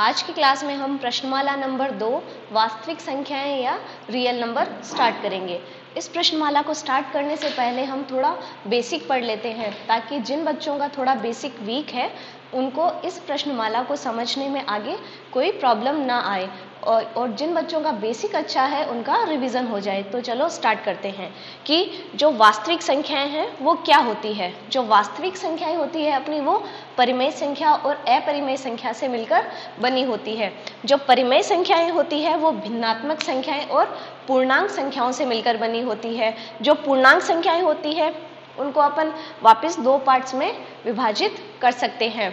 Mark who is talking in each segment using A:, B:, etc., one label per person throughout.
A: आज की क्लास में हम प्रश्नमाला नंबर 2 वास्तविक संख्याएं या रियल नंबर स्टार्ट करेंगे। इस प्रश्नमाला को स्टार्ट करने से पहले हम थोड़ा बेसिक पढ़ लेते हैं ताकि जिन बच्चों का थोड़ा बेसिक वीक है उनको इस प्रश्नमाला को समझने में आगे कोई प्रॉब्लम ना आए और जिन बच्चों का बेसिक अच्छा है उनका रिवीजन हो जाए। तो चलो स्टार्ट करते हैं कि जो वास्तविक संख्याएं हैं वो क्या होती है। जो वास्तविक संख्याएं होती है अपनी वो परिमेय संख्या और अपरिमेय संख्या से मिलकर बनी होती है। जो परिमेय संख्याएं होती है वो भिन्नात्मक संख्याएं और पूर्णांक संख्याओं से मिलकर बनी होती है। जो पूर्णांक संख्याएं होती है उनको अपन वापस दो पार्ट्स में विभाजित कर सकते हैं,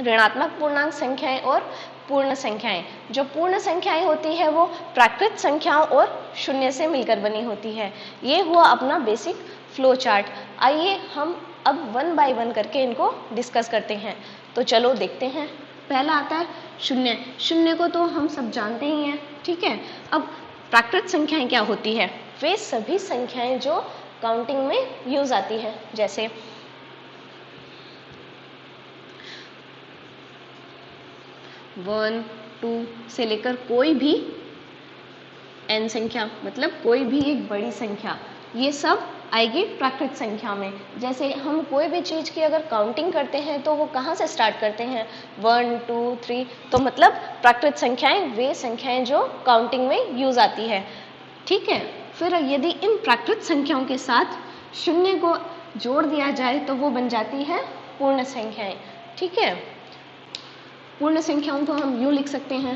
A: ऋणात्मक पूर्णांक संख्याएं और पूर्ण संख्याएं। जो पूर्ण संख्याएं होती है वो प्राकृत संख्याओं और शून्य से मिलकर बनी होती है। ये हुआ अपना बेसिक फ्लो चार्ट। आइए हम अब वन बाय वन करके इनको डिस्कस करते हैं। तो चलो देखते हैं। पहला आता है शून्य। शून्य को तो हम सब जानते ही हैं, ठीक है। अब प्राकृत संख्याएं क्या होती है? वे सभी संख्याएं जो काउंटिंग में यूज आती है, जैसे 1, 2 से लेकर कोई भी n संख्या, मतलब कोई भी एक बड़ी संख्या, ये सब आएगी प्राकृत संख्या में। जैसे हम कोई भी चीज की अगर काउंटिंग करते हैं तो वो कहाँ से स्टार्ट करते हैं? 1, 2, 3। तो मतलब प्राकृत संख्याएं वे संख्याएं जो काउंटिंग में यूज आती है, ठीक है। फिर यदि इन प्राकृत संख्याओं के साथ शून्य को जोड़ दिया जाए तो वो बन जाती है पूर्ण संख्याएं, ठीक है। पूर्ण संख्याओं को हम यूं लिख सकते हैं,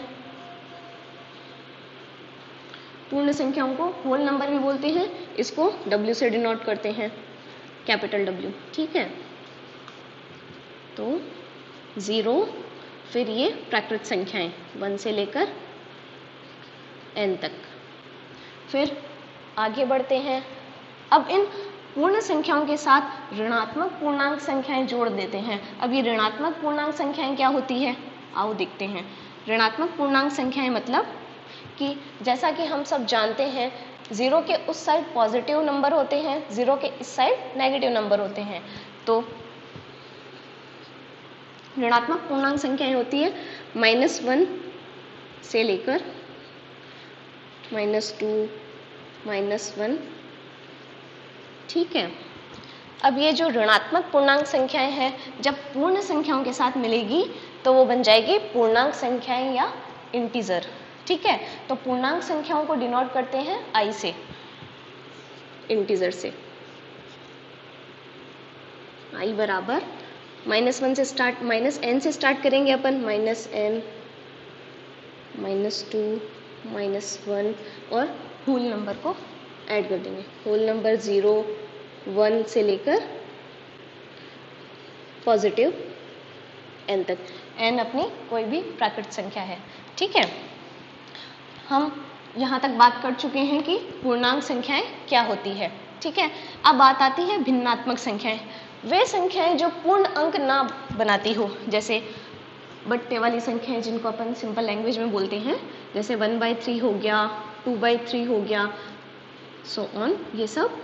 A: पूर्ण संख्याओं को होल नंबर भी बोलते हैं, इसको W से डिनोट करते हैं, कैपिटल W, ठीक है। तो 0, फिर ये प्राकृत संख्याएं 1 से लेकर n तक। फिर आगे बढ़ते हैं। अब इन पूर्ण संख्याओं के साथ ऋणात्मक पूर्णांक संख्याएं जोड़ देते हैं। अब ये ऋणात्मक पूर्णांक संख्याएं क्या होती है, आओ देखते हैं। ऋणात्मक पूर्णांक संख्याएं मतलब कि जैसा कि हम सब जानते हैं 0 के उस साइड पॉजिटिव नंबर होते हैं, 0 के इस साइड नेगेटिव नंबर होते हैं। तो ऋणात्मक पूर्णांक संख्याएं होती है -1 से लेकर -2, -1, ठीक है। अब ये जो ऋणात्मक पूर्णांक संख्याएं हैं जब पूर्ण संख्याओं के साथ मिलेगी तो वो बन जाएगी पूर्णांक संख्याएं या इंटीजर, ठीक है। तो पूर्णांक संख्याओं को डिनोट करते हैं I से, इंटीजर से। I बराबर -1 से स्टार्ट, -n से स्टार्ट करेंगे अपन, -n, -2, -1 और होल नंबर को ऐड कर देंगे। होल नंबर 0, 1 से लेकर पॉजिटिव n तक। n अपनी कोई भी प्राकृत संख्या है, ठीक है। हम यहाँ तक बात कर चुके हैं कि पूर्णांक संख्याएं क्या होती है, ठीक है। अब बात आती है भिन्नात्मक संख्याएं। वे संख्याएं जो पूर्ण अंक ना बनाती हो, जैसे बट्टे वाली संख्याएं जिनको अपन सिंपल लैंग्वेज में बोलते हैं, जैसे 1/3 हो गया, 2/3 हो गया, सो ऑन, ये सब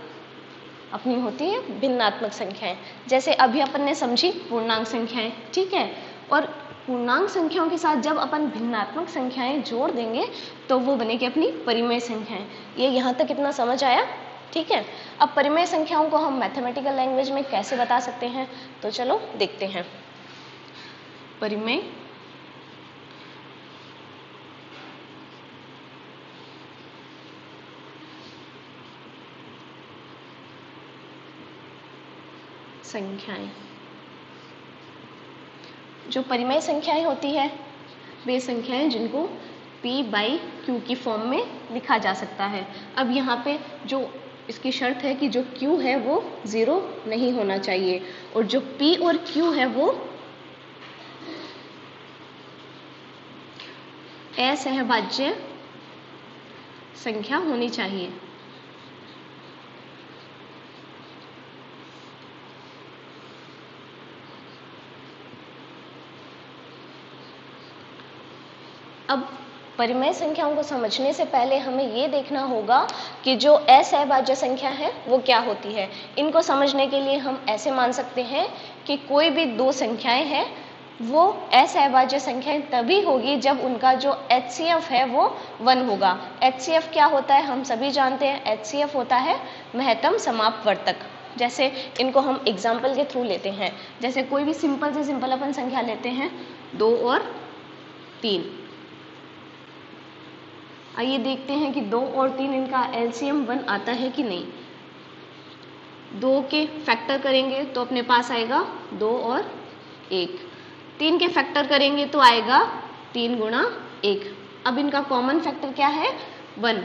A: अपनी होती है भिन्नात्मक संख्याएं। जैसे अभी अपन ने समझी पूर्णांक संख्याएं, ठीक है। और पूर्णांक संख्याओं के साथ जब अपन भिन्नात्मक संख्याएं जोड़ देंगे तो वो बनेगी अपनी परिमेय संख्याएं। ये यहाँ तक कितना समझ आया, ठीक है। अब परिमेय संख्याओं को हम मैथमेटिकल लैंग्वेज में कैसे बता सकते हैं, तो चलो देखते हैं। परिमेय संख्याएं, जो परिमेय संख्याएं होती है वे संख्याएं जिनको P/Q की फॉर्म में लिखा जा सकता है। अब यहाँ पे जो इसकी शर्त है कि जो Q है वो 0 नहीं होना चाहिए और जो P और Q है वो असहभाज्य संख्या होनी चाहिए। अब परिमेय संख्याओं को समझने से पहले हमें ये देखना होगा कि जो असहभाज्य संख्या है वो क्या होती है। इनको समझने के लिए हम ऐसे मान सकते हैं कि कोई भी दो संख्याएं हैं वो असहभाज्य संख्याएं तभी होगी जब उनका जो HCF है वो 1 होगा। HCF क्या होता है हम सभी जानते हैं, HCF होता है महत्तम समापवर्तक। जैसे इनको हम एग्जाम्पल के थ्रू लेते हैं, जैसे कोई भी सिंपल से सिंपल अपन संख्या लेते हैं 2 और 3। आइए देखते हैं कि 2 और 3 इनका LCM 1 आता है कि नहीं। 2 के फैक्टर करेंगे तो अपने पास आएगा 2 और 1। 3 के फैक्टर करेंगे तो आएगा 3 गुणा 1। अब इनका कॉमन फैक्टर क्या है 1,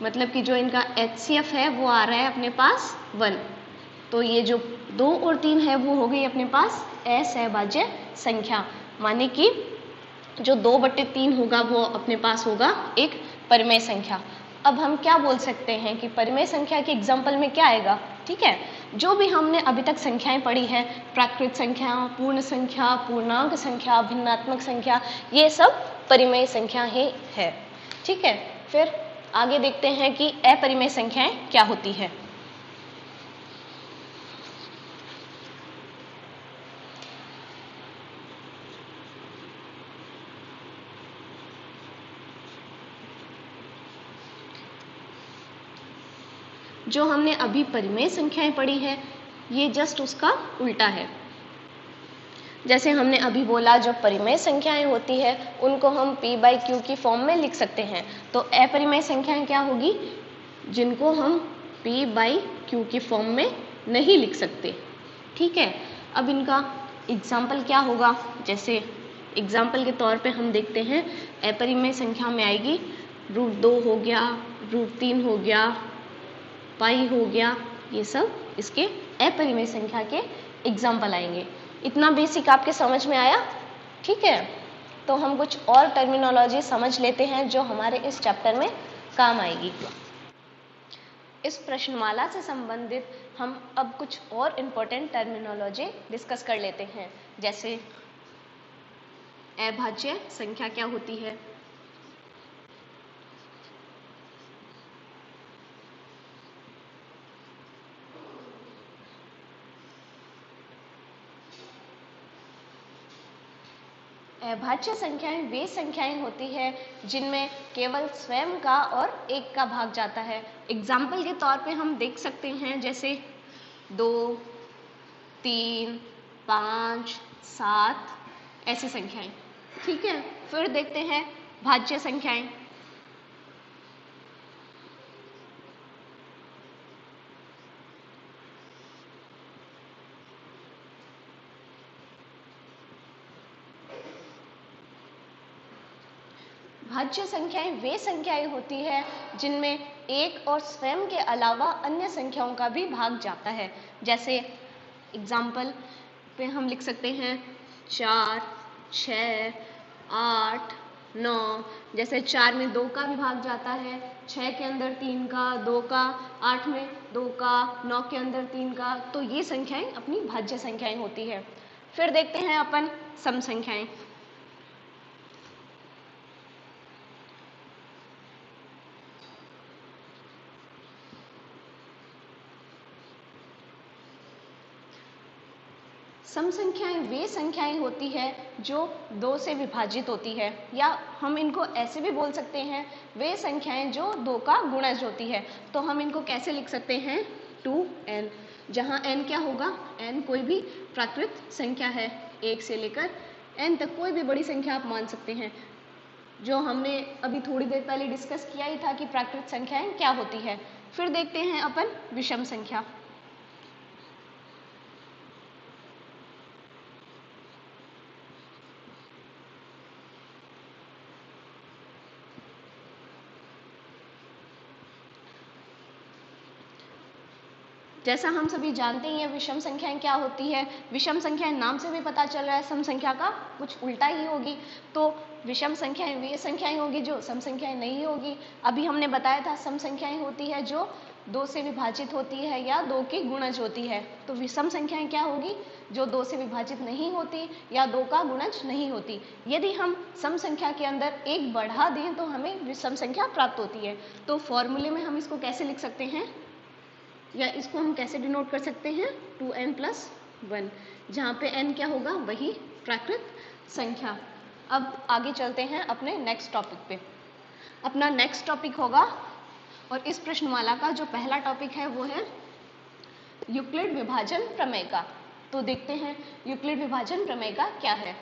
A: मतलब कि जो इनका HCF है वो आ रहा है अपने पास 1। तो ये जो 2 और 3 है वो हो गई अपने पास असहभाज्य संख्या, माने कि जो 2/3 होगा वो अपने पास होगा एक परिमेय संख्या। अब हम क्या बोल सकते हैं कि परिमेय संख्या के एग्जाम्पल में क्या आएगा, ठीक है। जो भी हमने अभी तक संख्याएं पढ़ी हैं, प्राकृत संख्या, पूर्ण संख्या, पूर्णांक संख्या, भिन्नात्मक संख्या, ये सब परिमेय संख्या ही है, ठीक है। फिर आगे देखते हैं कि अपरिमेय संख्याएं क्या होती है। जो हमने अभी परिमेय संख्याएं पढ़ी है ये जस्ट उसका उल्टा है। जैसे हमने अभी बोला जो परिमेय संख्याएं होती है उनको हम P/Q की फॉर्म में लिख सकते हैं, तो अपरिमेय संख्याएं क्या होगी, जिनको हम P/Q की फॉर्म में नहीं लिख सकते, ठीक है। अब इनका एग्जाम्पल क्या होगा, जैसे एग्जाम्पल के तौर पे हम देखते हैं अपरिमेय संख्या में आएगी √2 हो गया, √3 हो गया, पाई हो गया, ये सब इसके अपरिमेय संख्या के एग्जाम्पल आएंगे। इतना बेसिक आपके समझ में आया, ठीक है। तो हम कुछ और टर्मिनोलॉजी समझ लेते हैं जो हमारे इस चैप्टर में काम आएगी। इस प्रश्नमाला से संबंधित हम अब कुछ और इम्पोर्टेंट टर्मिनोलॉजी डिस्कस कर लेते हैं, जैसे अभाज्य संख्या क्या होती है, अभाज्य संख्याएं वे संख्याएं होती है जिनमें केवल स्वयं का और एक का भाग जाता है। एग्जाम्पल के तौर पे हम देख सकते हैं जैसे 2, 3, 5, 7 ऐसी संख्याएं, ठीक है। फिर देखते हैं भाज्य संख्याएं। भाज्य संख्याएं वे संख्याएं होती है जिनमें एक और स्वयं के अलावा अन्य संख्याओं का भी भाग जाता है। जैसे एग्जाम्पल पे हम लिख सकते हैं 4, 6, 8, 9। जैसे 4 में 2 का भी भाग जाता है, 6 के अंदर 3 का, 2 का, 8 में 2 का, 9 के अंदर 3 का। तो ये संख्याएं अपनी भाज्य संख्याएं होती है। फिर देखते हैं अपन सम संख्याएं। सम संख्याएं वे संख्याएं होती है जो 2 से विभाजित होती है, या हम इनको ऐसे भी बोल सकते हैं वे संख्याएं जो 2 का गुणज होती है। तो हम इनको कैसे लिख सकते हैं 2n, जहां n क्या होगा, n कोई भी प्राकृत संख्या है, 1 से लेकर n तक कोई भी बड़ी संख्या आप मान सकते हैं। जो हमने अभी थोड़ी देर पहले डिस्कस किया ही था कि प्राकृत संख्याएं क्या होती है। फिर देखते हैं अपन विषम संख्या। जैसा हम सभी जानते हैं विषम संख्याएं क्या होती है। विषम संख्याएं नाम से भी पता चल रहा है सम संख्या का कुछ उल्टा ही होगी। तो विषम संख्याएं वे संख्याएं होगी जो सम संख्याएं नहीं होगी। अभी हमने बताया था सम संख्याएं होती है जो 2 से विभाजित होती है या 2 की गुणज होती है। तो विषम संख्याएं क्या होगी, जो 2 से विभाजित नहीं होती या 2 का गुणज नहीं होती। यदि हम सम संख्या के अंदर 1 बढ़ा दें तो हमें विषम संख्या प्राप्त होती है। तो फॉर्मूले में हम इसको कैसे लिख सकते हैं, या इसको हम कैसे डिनोट कर सकते हैं 2n + 1, जहाँ पे n क्या होगा वही प्राकृत संख्या। अब आगे चलते हैं अपने नेक्स्ट टॉपिक पे। अपना नेक्स्ट टॉपिक होगा, और इस प्रश्नमाला का जो पहला टॉपिक है वो है यूक्लिड विभाजन प्रमेय का। तो देखते हैं यूक्लिड विभाजन प्रमेय का क्या है।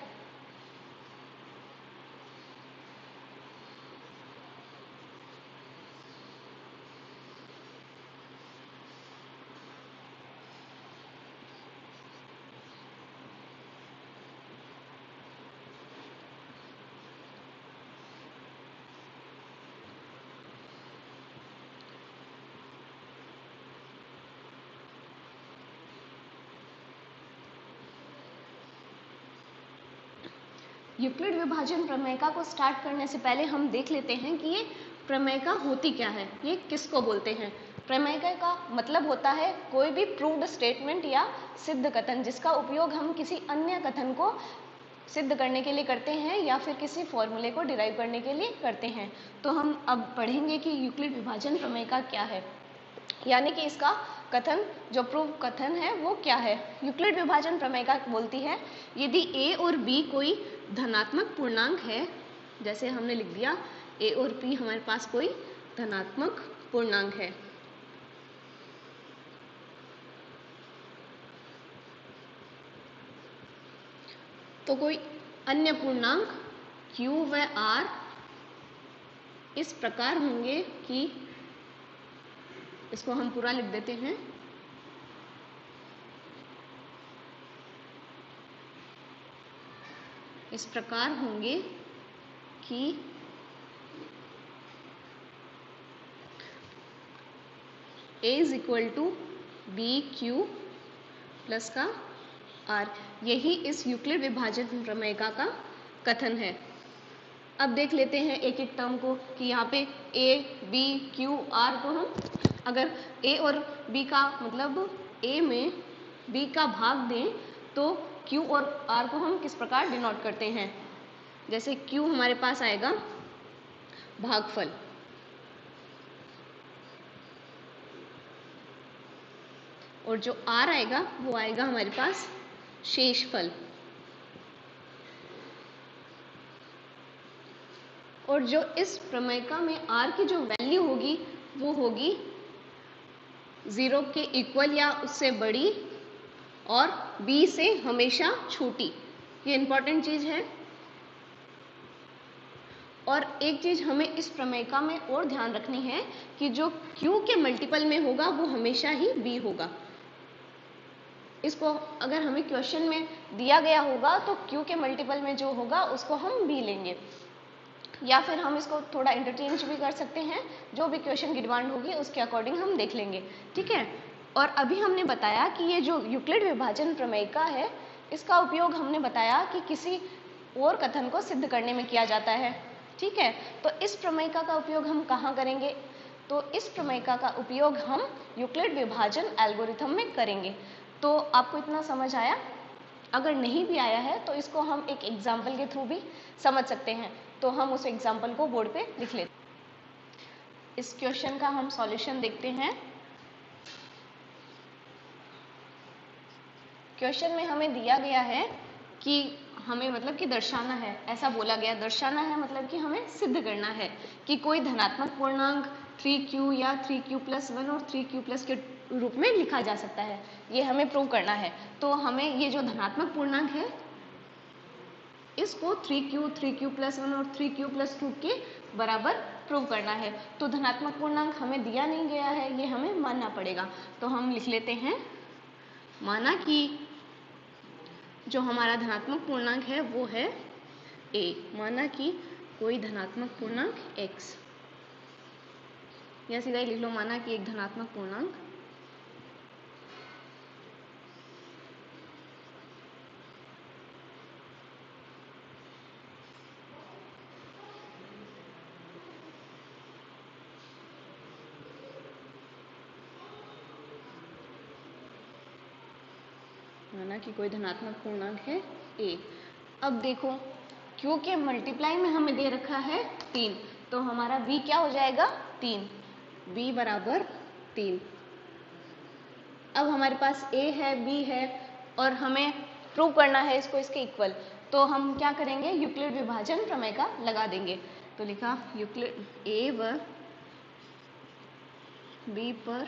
A: यूक्लिड विभाजन प्रमेयिका को स्टार्ट करने से पहले हम देख लेते हैं कि ये प्रमेयिका होती क्या है, ये किसको बोलते हैं। प्रमेयिका का मतलब होता है कोई भी प्रूव्ड स्टेटमेंट या सिद्ध कथन जिसका उपयोग हम किसी अन्य कथन को सिद्ध करने के लिए करते हैं या फिर किसी फॉर्मूले को डिराइव करने के लिए करते हैं। तो हम अब पढ़ेंगे कि यूक्लिड विभाजन प्रमेयिका क्या है, यानी कि इसका कथन जो प्रूव कथन है वो क्या है। यूक्लिड विभाजन प्रमेयिका बोलती है यदि a और b कोई धनात्मक पूर्णांक है, जैसे हमने लिख दिया a और b हमारे पास कोई धनात्मक पूर्णांक है, तो कोई अन्य पूर्णांक q व r इस प्रकार होंगे कि, इसको हम पूरा लिख देते हैं, इस प्रकार होंगे कि a is equal to B Q plus का r। यही इस यूक्लिड विभाजन प्रमेयिका का कथन है। अब देख लेते हैं एक एक टर्म को कि यहाँ पे a, b, q, r को हम अगर a और b का मतलब a में b का भाग दें तो q और r को हम किस प्रकार डिनोट करते हैं। जैसे q हमारे पास आएगा भागफल, और जो r आएगा वो आएगा हमारे पास शेषफल, और जो इस प्रमेयिका में r की जो वैल्यू होगी वो होगी 0 के इक्वल या उससे बड़ी और b से हमेशा छोटी। ये इंपॉर्टेंट चीज है। और एक चीज हमें इस प्रमेयिका में और ध्यान रखनी है कि जो q के मल्टीपल में होगा वो हमेशा ही b होगा। इसको अगर हमें क्वेश्चन में दिया गया होगा तो q के मल्टीपल में जो होगा उसको हम b लेंगे, या फिर हम इसको थोड़ा इंटरचेंज भी कर सकते हैं, जो भी क्वेश्चन की डिमांड होगी उसके अकॉर्डिंग हम देख लेंगे, ठीक है। और अभी हमने बताया कि ये जो यूक्लिड विभाजन प्रमेयिका है इसका उपयोग हमने बताया कि किसी और कथन को सिद्ध करने में किया जाता है, ठीक है। तो इस प्रमेयिका का उपयोग हम कहाँ करेंगे, तो इस प्रमेयिका का उपयोग हम यूक्लिड विभाजन एल्गोरिथम में करेंगे। तो आपको इतना समझ आया? अगर नहीं भी आया है तो इसको हम एक एग्जाम्पल के थ्रू भी समझ सकते हैं। तो हम उस एग्जाम्पल को बोर्ड पे लिख लेते हैं। इस क्वेश्चन का हम सॉल्यूशन देखते हैं। क्वेश्चन में हमें दिया गया है कि हमें मतलब कि दर्शाना है, ऐसा बोला गया, दर्शाना है मतलब कि हमें सिद्ध करना है कि कोई धनात्मक पूर्णांक 3q या 3q+1 और 3q+ के रूप में लिखा जा सकता है, ये हमें प्रूव करना है। तो हमें ये जो धनात्मक पूर्णांक है इसको 3q, 3q+1 और 3q+2 के बराबर प्रूव करना है। तो धनात्मक पूर्णांक हमें दिया नहीं गया है, ये हमें मानना पड़ेगा। तो हम लिख लेते हैं, माना कि जो हमारा धनात्मक पूर्णांक है वो है a, माना कि कोई धनात्मक पूर्णांक x, या सीधा ही लिख लो, माना कि एक धनात्मक पूर्णांक माना कि कोई धनात्मक पूर्णांक है a। अब देखो q के मल्टीप्लाई में हमें दे रखा है 3, तो हमारा v क्या हो जाएगा 3, v बराबर 3। अब हमारे पास a है, b है और हमें प्रूव करना है इसको इसके इक्वल। तो हम क्या करेंगे, यूक्लिड विभाजन प्रमेय का लगा देंगे। तो लिखा यूक्लिड ए व बी पर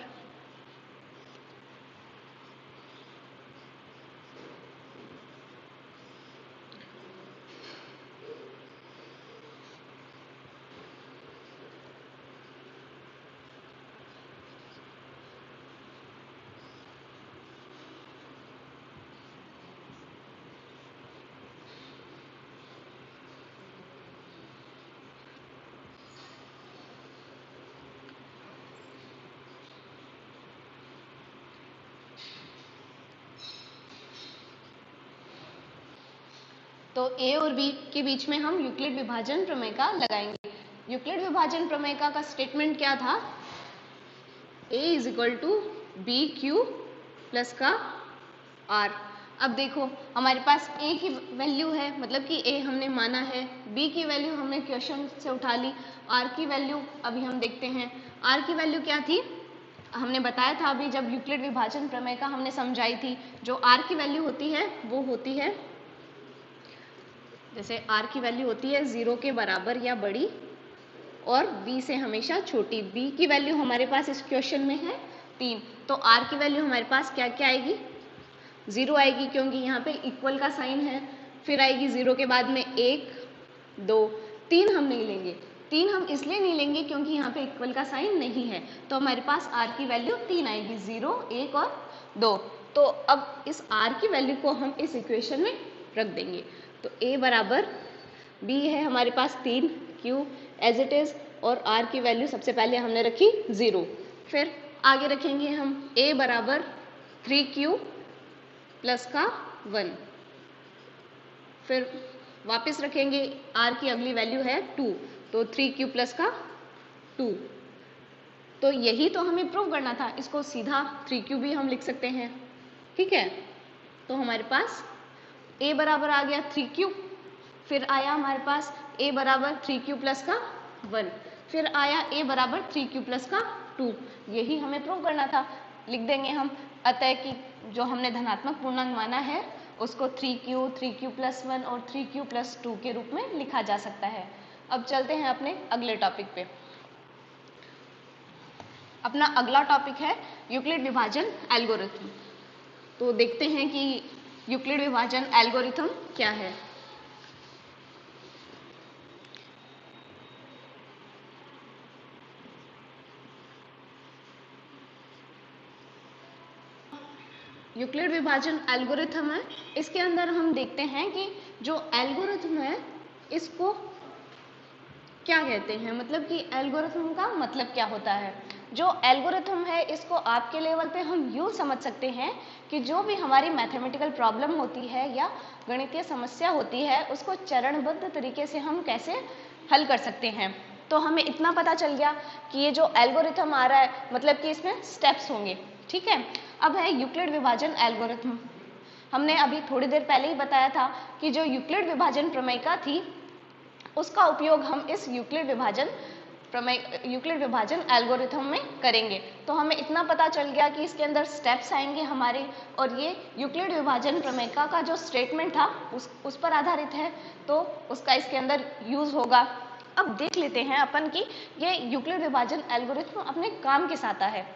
A: तो ए और बी के बीच में हम यूक्लिड विभाजन प्रमेय का लगाएंगे। यूक्लिड विभाजन प्रमेय का स्टेटमेंट क्या था, a is equal to B Q plus का r। अब देखो हमारे पास a की वैल्यू है, मतलब कि a हमने माना है, b की वैल्यू हमने क्वेश्चन से उठा ली, r की वैल्यू अभी हम देखते हैं। r की वैल्यू क्या थी, हमने बताया था अभी जब यूक्लिड विभाजन प्रमेय का हमने समझाई थी, जो r की वैल्यू होती है वो होती है, जैसे r की वैल्यू होती है 0 के बराबर या बड़ी और b से हमेशा छोटी। b की वैल्यू हमारे पास इस क्वेश्चन में है 3, तो r की वैल्यू हमारे पास क्या क्या आएगी, 0 आएगी, क्योंकि यहाँ पे इक्वल का साइन है। फिर आएगी 0 के बाद में 1 2 3 हम नहीं लेंगे, 3 हम इसलिए नहीं लेंगे क्योंकि यहाँ पे इक्वल का साइन नहीं है, तो हमारे पास r की वैल्यू 3 आएगी, 0 1 और 2। तो अब इस r की वैल्यू को हम इस इक्वेशन में रख देंगे। तो a बराबर b है हमारे पास 3, q एज इट इज, और r की वैल्यू सबसे पहले हमने रखी 0। फिर आगे रखेंगे हम a बराबर 3q प्लस का 1, फिर वापस रखेंगे r की अगली वैल्यू है 2, तो 3q प्लस का 2। तो यही तो हमें प्रूव करना था, इसको सीधा 3q भी हम लिख सकते हैं, ठीक है। तो हमारे पास a बराबर आ गया 3q, फिर आया हमारे पास a बराबर 3q प्लस का 1, फिर आया a बराबर 3q प्लस का 2। यही हमें प्रूव करना था, लिख देंगे हम। अतः कि जो हमने धनात्मक पूर्णांक माना है उसको 3q प्लस 1 और 3q प्लस 2 के रूप में लिखा जा सकता है। अब चलते हैं अपने अगले टॉपिक पे। अपना अगला टॉपिक है यूक्लिड विभाजन एल्गोरिथम। तो देखते हैं कि यूक्लिड विभाजन एल्गोरिथम क्या है। यूक्लिड विभाजन एल्गोरिथम है, इसके अंदर हम देखते हैं कि जो एल्गोरिथम है इसको क्या कहते हैं, मतलब कि एल्गोरिथम का मतलब क्या होता है। जो एल्गोरिथम है इसको आपके लेवल पे हम यूँ समझ सकते हैं कि जो भी हमारी मैथमेटिकल प्रॉब्लम होती है या गणितीय समस्या होती है उसको चरणबद्ध तरीके से हम कैसे हल कर सकते हैं। तो हमें इतना पता चल गया कि ये जो एल्गोरिथम आ रहा है मतलब कि इसमें स्टेप्स होंगे, ठीक है। अब है यूक्लिड विभाजन एल्गोरिथम। हमने अभी थोड़ी देर पहले ही बताया था कि जो यूक्लिड विभाजन प्रमेयिका थी उसका उपयोग हम इस यूक्लिड विभाजन एल्गोरिथम में करेंगे। तो हमें इतना पता चल गया कि इसके अंदर स्टेप्स आएंगे हमारे, और ये यूक्लिड विभाजन प्रमेयिका का जो स्टेटमेंट था उस पर आधारित है, तो उसका इसके अंदर यूज होगा। अब देख लेते हैं अपन कि ये यूक्लिड विभाजन एल्गोरिथम अपने काम किस आता है।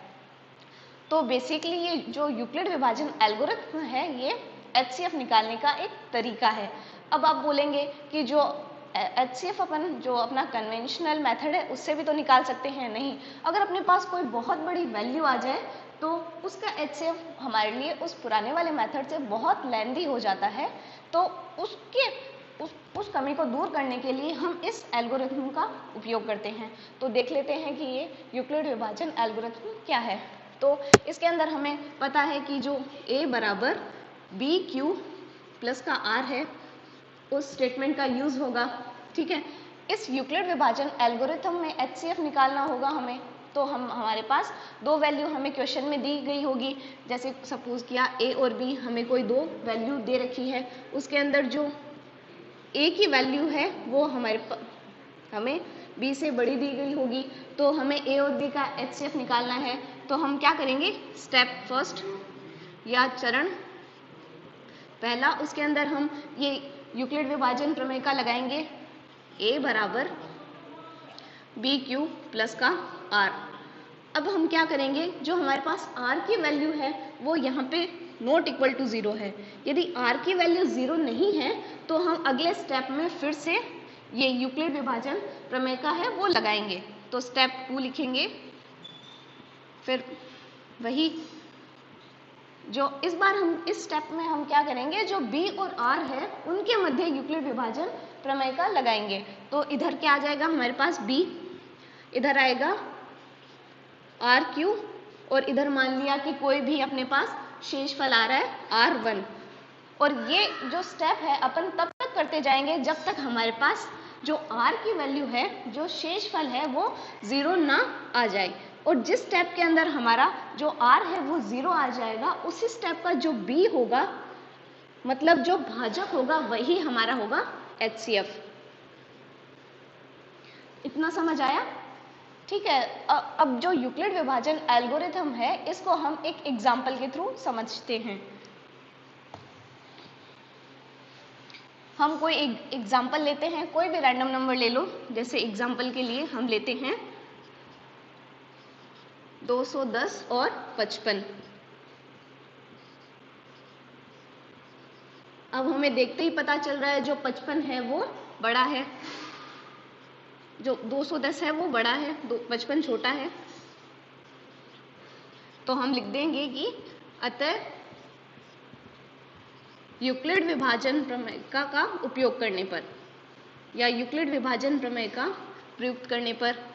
A: तो बेसिकली ये जो यूक्लिड विभाजन एल्गोरिथम है ये HCF निकालने का एक तरीका है। अब आप बोलेंगे कि जो HCF अपन जो अपना कन्वेंशनल मेथड है उससे भी तो निकाल सकते हैं। नहीं, अगर अपने पास कोई बहुत बड़ी वैल्यू आ जाए तो उसका HCF हमारे लिए उस पुराने वाले मेथड से बहुत लेंदी हो जाता है, तो उस कमी को दूर करने के लिए हम इस एल्गोरिथम का उपयोग करते हैं। तो देख लेते हैं कि ये यूक्लिड विभाजन एल्गोरिथम क्या है। तो इसके अंदर हमें पता है कि जो a बराबर बी क्यू प्लस का r है उस स्टेटमेंट का यूज होगा, ठीक है। इस यूक्लिड विभाजन एल्गोरिथम में HCF निकालना होगा हमें, तो हमारे पास दो वैल्यू हमें क्वेश्चन में दी गई होगी। जैसे सपोज किया a और b हमें कोई दो वैल्यू दे रखी है, उसके अंदर जो a की वैल्यू है वो हमें b से बड़ी दी गई होगी, तो हमें a और b का HCF निकालना है। तो हम क्या करेंगे, स्टेप फर्स्ट या चरण पहला, उसके अंदर हम ये यूक्लिड विभाजन प्रमेय का लगाएंगे, a बराबर बी क्यू प्लस का r। अब हम क्या करेंगे, जो हमारे पास r की वैल्यू है वो यहाँ पे नॉट इक्वल टू 0 है। यदि r की वैल्यू 0 नहीं है तो हम अगले स्टेप में फिर से ये यूक्लिड विभाजन प्रमेय का है वो लगाएंगे। तो स्टेप 2 लिखेंगे, फिर वही जो इस बार हम इस स्टेप में हम क्या करेंगे, जो b और r है उनके मध्य यूक्लिड विभाजन प्रमेय का लगाएंगे। तो इधर क्या आ जाएगा हमारे पास b, इधर आएगा आर क्यू, और इधर मान लिया कि कोई भी अपने पास शेषफल आ रहा है R1। और ये जो स्टेप है अपन तब तक करते जाएंगे जब तक हमारे पास जो R की वैल्यू है, जो शेषफल है वो 0 ना आ जाए। और जिस स्टेप के अंदर हमारा जो R है वो 0 आ जाएगा, उसी स्टेप का जो B होगा, मतलब जो भाजक होगा, वही हमारा होगा HCF। इतना समझ आया? ठीक है। अब जो यूक्लिड विभाजन एल्गोरिथम है इसको हम एक एग्जाम्पल के थ्रू समझते हैं। हम कोई एक एग्जाम्पल लेते हैं, कोई भी रैंडम नंबर ले लो। जैसे एग्जाम्पल के लिए हम लेते हैं 210 और 55। अब हमें देखते ही पता चल रहा है जो 55 है वो बड़ा है, जो 210 है वो बड़ा है, 55 छोटा है। तो हम लिख देंगे कि अतः यूक्लिड विभाजन प्रमेय का उपयोग करने पर, या यूक्लिड विभाजन प्रमेय का प्रयुक्त करने पर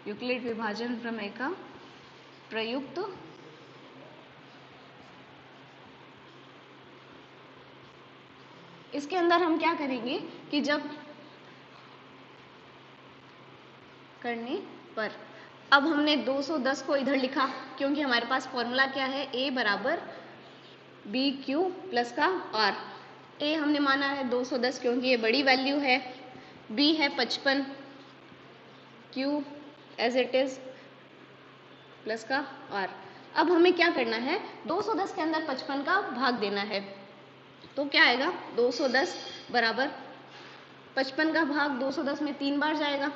A: यूक्लिड विभाजन प्रमेय का प्रयुक्त इसके अंदर हम क्या करेंगे कि जब करने पर, अब हमने 210 को इधर लिखा क्योंकि हमारे पास फॉर्मूला क्या है, a बराबर बी क्यू प्लस का r। a हमने माना है 210 क्योंकि ये बड़ी वैल्यू है, b है 55, q as it is plus का r। अब हमें क्या करना है, 210 के अंदर 55 का भाग देना है। तो क्या आएगा, 210 बराबर 55 का भाग 210 में 3 बार जाएगा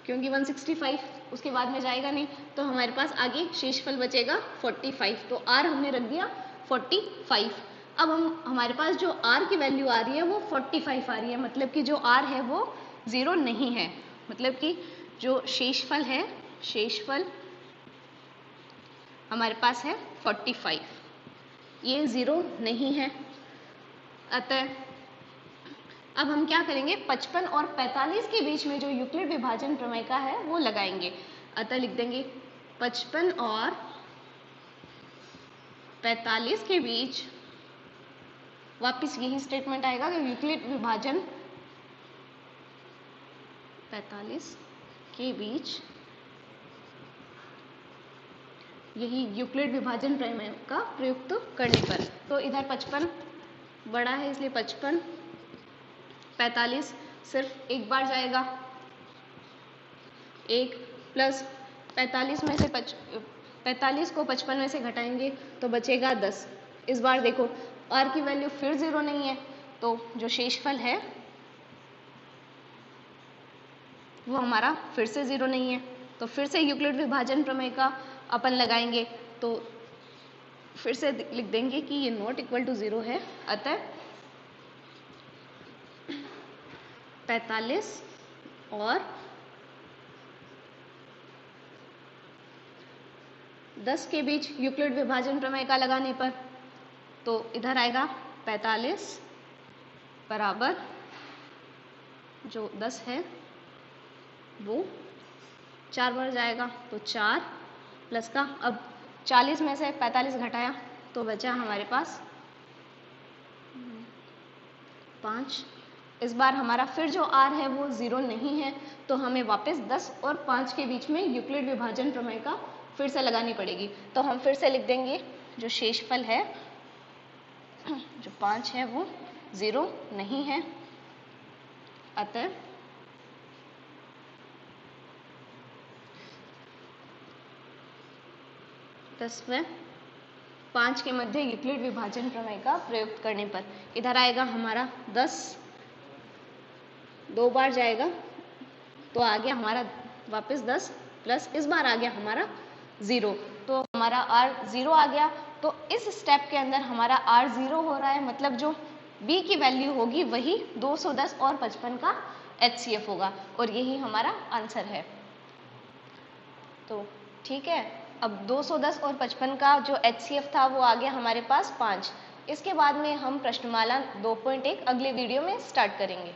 A: क्योंकि 165 उसके बाद में जाएगा नहीं, तो हमारे पास आगे शेषफल बचेगा 45। तो r हमने रख दिया 45। अब हमारे पास जो r की वैल्यू आ रही है वो 45 आ रही है, मतलब कि जो r है वो 0 नहीं है, मतलब कि जो शेषफल है, शेषफल हमारे पास है 45, ये 0 नहीं है। अतः अब हम क्या करेंगे, 55 और 45 के बीच में जो यूक्लिड विभाजन प्रमेय का है वो लगाएंगे। अतः लिख देंगे 55 और 45 के बीच, वापस यही स्टेटमेंट आएगा कि यूक्लिड विभाजन 45 के बीच, यही यूक्लिड विभाजन प्रमेय का प्रयुक्त करने पर। तो इधर 55 बड़ा है इसलिए 55, 45 सिर्फ एक बार जाएगा, 1 प्लस 45 में से 45 को 55 में से घटाएंगे तो बचेगा 10। इस बार देखो r की वैल्यू फिर 0 नहीं है, तो जो शेषफल है वो हमारा फिर से 0 नहीं है। तो फिर से यूक्लिड विभाजन प्रमेय का अपन लगाएंगे, तो फिर से लिख देंगे कि ये नॉट इक्वल टू 0 है। अतः 45 और 10 के बीच यूक्लिड विभाजन प्रमेय का लगाने पर, तो इधर आएगा 45 बराबर जो 10 है वो 4 बार जाएगा, तो 4 प्लस का, अब 40 में से 45 घटाया तो बचा हमारे पास 5। इस बार हमारा फिर जो r है वो 0 नहीं है, तो हमें वापस 10 और 5 के बीच में यूक्लिड विभाजन प्रमेय का फिर से लगानी पड़ेगी। तो हम फिर से लिख देंगे जो शेषफल है, जो 5 है वो 0 नहीं है। अतः 10 में 5 के मध्य यूक्लिड विभाजन प्रमेय का प्रयोग करने पर इधर आएगा हमारा 10, 2 बार जाएगा तो आ गया हमारा वापस 10 प्लस इस बार आ गया हमारा 0, तो हमारा R 0 आ गया। तो इस स्टेप के अंदर हमारा R 0 हो रहा है, मतलब जो B की वैल्यू होगी वही 210 और 55 का HCF होगा और यही हमारा आंसर है। तो ठीक है, अब 210 और 55 का जो HCF था वो आ गया हमारे पास 5। इसके बाद में हम प्रश्नमाला 2.1 अगले वीडियो में स्टार्ट करेंगे।